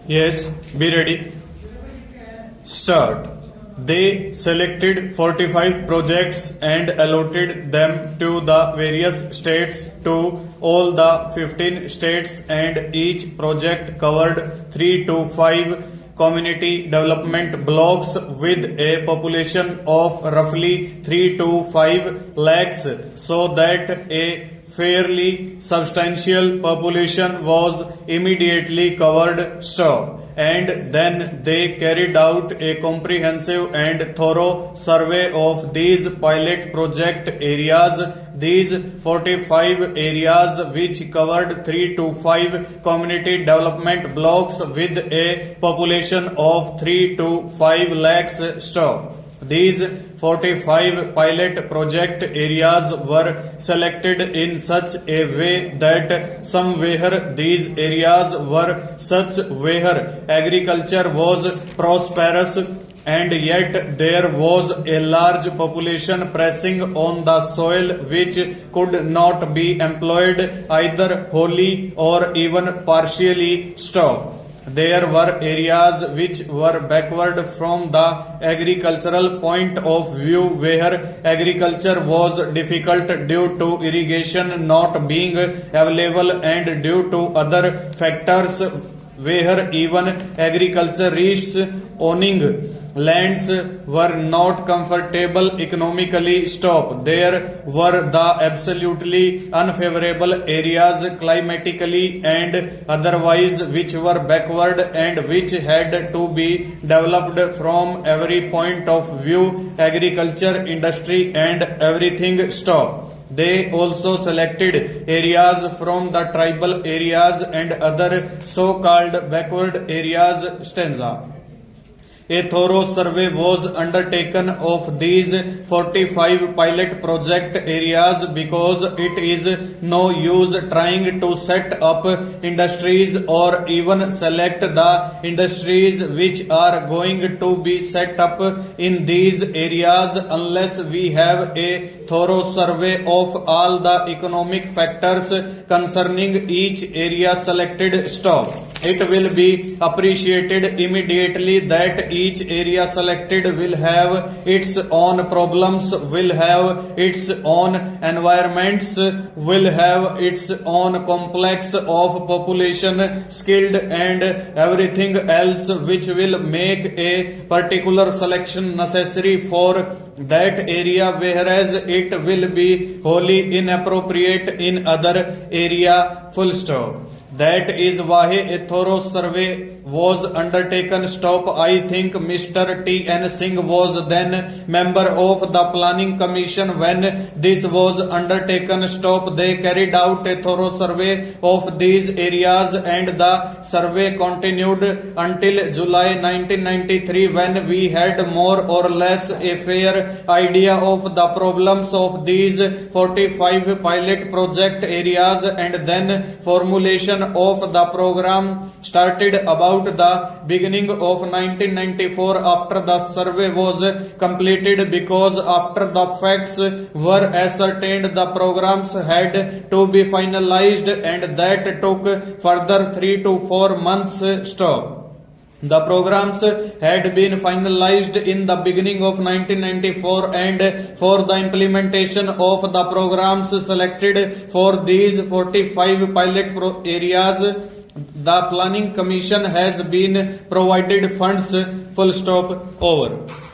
Yes, be ready. Start. They selected 45 projects and allotted them to the various states to all the 15 states, and each project covered 3 to 5 community development blocks with a population of roughly 3 to 5 lakhs, so that a fairly substantial population was immediately covered. Stop. And then they carried out a comprehensive and thorough survey of these pilot project areas. These 45 areas, which covered 3 to 5 community development blocks with a population of 3 to 5 lakhs. Stop. These 45 pilot project areas were selected in such a way that somewhere these areas were such where agriculture was prosperous, and yet there was a large population pressing on the soil which could not be employed either wholly or even partially. Stop. There were areas which were backward from the agricultural point of view, where agriculture was difficult due to irrigation not being available and due to other factors, where even agriculturists owning lands were not comfortable economically. Stop. There were the absolutely unfavorable areas climatically and otherwise which were backward and which had to be developed from every point of view, agriculture, industry and everything. Stop. They also selected areas from the tribal areas and other so-called backward areas. Stanza. A thorough survey was undertaken of these 45 pilot project areas because it is no use trying to set up industries or even select the industries which are going to be set up in these areas unless we have a thorough survey of all the economic factors concerning each area selected. Stop. It will be appreciated immediately that each area selected will have its own problems, will have its own environments, will have its own complex of population, skilled and everything else which will make a particular selection necessary for that area, whereas it will be wholly inappropriate in other area. Full stop. That is why a thorough survey was undertaken. Stop. I think Mr. T.N. Singh was then member of the Planning Commission when this was undertaken. Stop. They carried out a thorough survey of these areas and the survey continued until July 1993 when we had more or less a fair idea of the problems of these 45 pilot project areas, and then formulation of the program started about the beginning of 1994 after the survey was completed, because after the facts were ascertained the programs had to be finalized and that took further 3 to 4 months. Stop. The programs had been finalized in the beginning of 1994, and for the implementation of the programs selected for these 45 pilot areas, the Planning Commission has been provided funds. Full stop. Over.